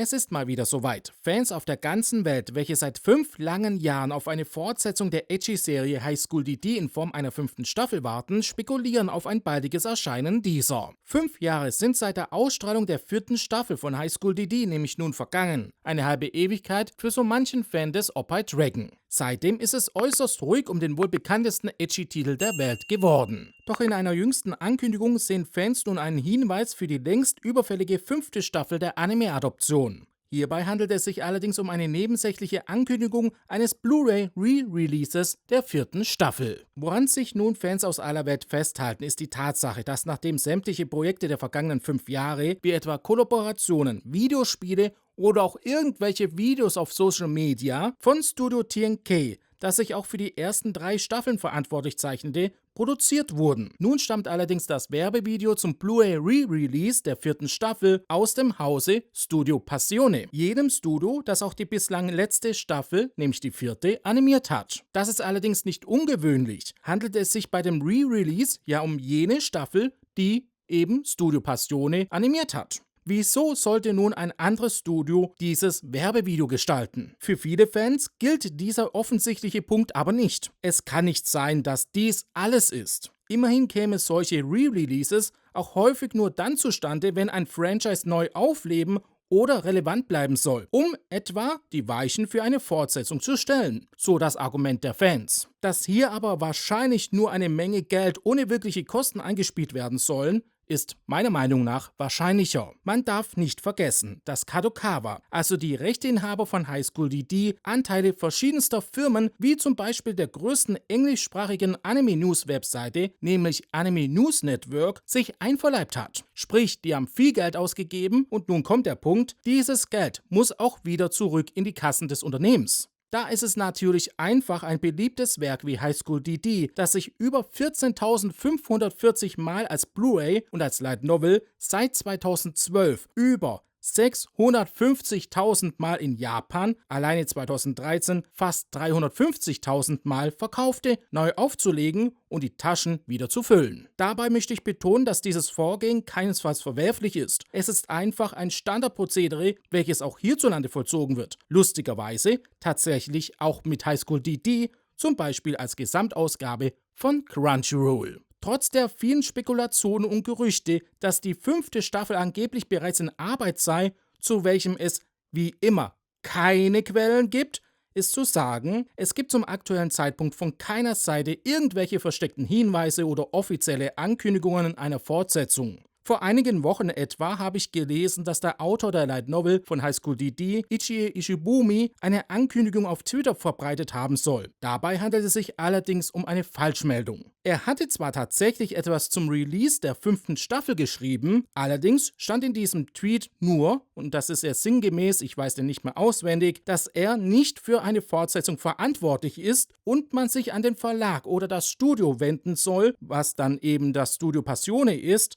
Es ist mal wieder soweit. Fans auf der ganzen Welt, welche seit 5 langen Jahren auf eine Fortsetzung der Edgy-Serie High School DD in Form einer 5. Staffel warten, spekulieren auf ein baldiges Erscheinen dieser. 5 Jahre sind seit der Ausstrahlung der 4. Staffel von High School DD nämlich nun vergangen. Eine halbe Ewigkeit für so manchen Fan des Oppai Dragon. Seitdem ist es äußerst ruhig um den wohl bekanntesten Edgy-Titel der Welt geworden. Doch in einer jüngsten Ankündigung sehen Fans nun einen Hinweis für die längst überfällige 5. Staffel der Anime-Adoption. Hierbei handelt es sich allerdings um eine nebensächliche Ankündigung eines Blu-ray Re-Releases der 4. Staffel. Woran sich nun Fans aus aller Welt festhalten, ist die Tatsache, dass nachdem sämtliche Projekte der vergangenen 5 Jahre, wie etwa Kollaborationen, Videospiele oder auch irgendwelche Videos auf Social Media von Studio TNK, das sich auch für die ersten 3 Staffeln verantwortlich zeichnete, produziert wurden. Nun stammt allerdings das Werbevideo zum Blu-ray Re-Release der 4. Staffel aus dem Hause Studio Passione, jedem Studio, das auch die bislang letzte Staffel, nämlich die 4., animiert hat. Das ist allerdings nicht ungewöhnlich. Handelt es sich bei dem Re-Release ja um jene Staffel, die eben Studio Passione animiert hat. Wieso sollte nun ein anderes Studio dieses Werbevideo gestalten? Für viele Fans gilt dieser offensichtliche Punkt aber nicht. Es kann nicht sein, dass dies alles ist. Immerhin kämen solche Re-Releases auch häufig nur dann zustande, wenn ein Franchise neu aufleben oder relevant bleiben soll, um etwa die Weichen für eine Fortsetzung zu stellen. So das Argument der Fans. Dass hier aber wahrscheinlich nur eine Menge Geld ohne wirkliche Kosten eingespielt werden sollen, ist meiner Meinung nach wahrscheinlicher. Man darf nicht vergessen, dass Kadokawa, also die Rechteinhaber von High School DD, Anteile verschiedenster Firmen, wie zum Beispiel der größten englischsprachigen Anime-News-Webseite, nämlich Anime News Network, sich einverleibt hat. Sprich, die haben viel Geld ausgegeben und nun kommt der Punkt, dieses Geld muss auch wieder zurück in die Kassen des Unternehmens. Da ist es natürlich einfach, ein beliebtes Werk wie High School DD, das sich über 14.540 Mal als Blu-ray und als Light Novel seit 2012 über 650.000 Mal in Japan, alleine 2013 fast 350.000 Mal verkaufte, neu aufzulegen und die Taschen wieder zu füllen. Dabei möchte ich betonen, dass dieses Vorgehen keinesfalls verwerflich ist. Es ist einfach ein Standardprozedere, welches auch hierzulande vollzogen wird. Lustigerweise tatsächlich auch mit High School DD, zum Beispiel als Gesamtausgabe von Crunchyroll. Trotz der vielen Spekulationen und Gerüchte, dass die 5. Staffel angeblich bereits in Arbeit sei, zu welchem es, wie immer, keine Quellen gibt, ist zu sagen, es gibt zum aktuellen Zeitpunkt von keiner Seite irgendwelche versteckten Hinweise oder offizielle Ankündigungen einer Fortsetzung. Vor einigen Wochen etwa habe ich gelesen, dass der Autor der Light Novel von High School DD, Ichie Ishibumi, eine Ankündigung auf Twitter verbreitet haben soll. Dabei handelt es sich allerdings um eine Falschmeldung. Er hatte zwar tatsächlich etwas zum Release der 5. Staffel geschrieben, allerdings stand in diesem Tweet nur, und das ist sehr sinngemäß, ich weiß den nicht mehr auswendig, dass er nicht für eine Fortsetzung verantwortlich ist und man sich an den Verlag oder das Studio wenden soll, was dann eben das Studio Passione ist,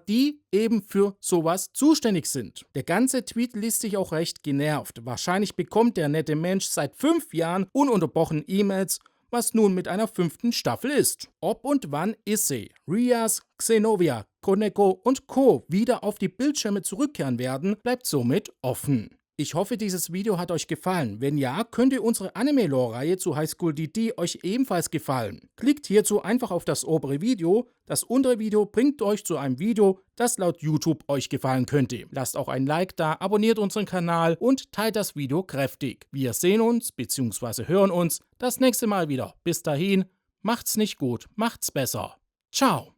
die eben für sowas zuständig sind. Der ganze Tweet liest sich auch recht genervt. Wahrscheinlich bekommt der nette Mensch seit 5 Jahren ununterbrochen E-Mails, was nun mit einer 5. Staffel ist. Ob und wann Issei, Rias, Xenovia, Koneko und Co. wieder auf die Bildschirme zurückkehren werden, bleibt somit offen. Ich hoffe, dieses Video hat euch gefallen. Wenn ja, könnte unsere Anime-Lore-Reihe zu High School DD euch ebenfalls gefallen. Klickt hierzu einfach auf das obere Video. Das untere Video bringt euch zu einem Video, das laut YouTube euch gefallen könnte. Lasst auch ein Like da, abonniert unseren Kanal und teilt das Video kräftig. Wir sehen uns bzw. hören uns das nächste Mal wieder. Bis dahin, macht's nicht gut, macht's besser. Ciao.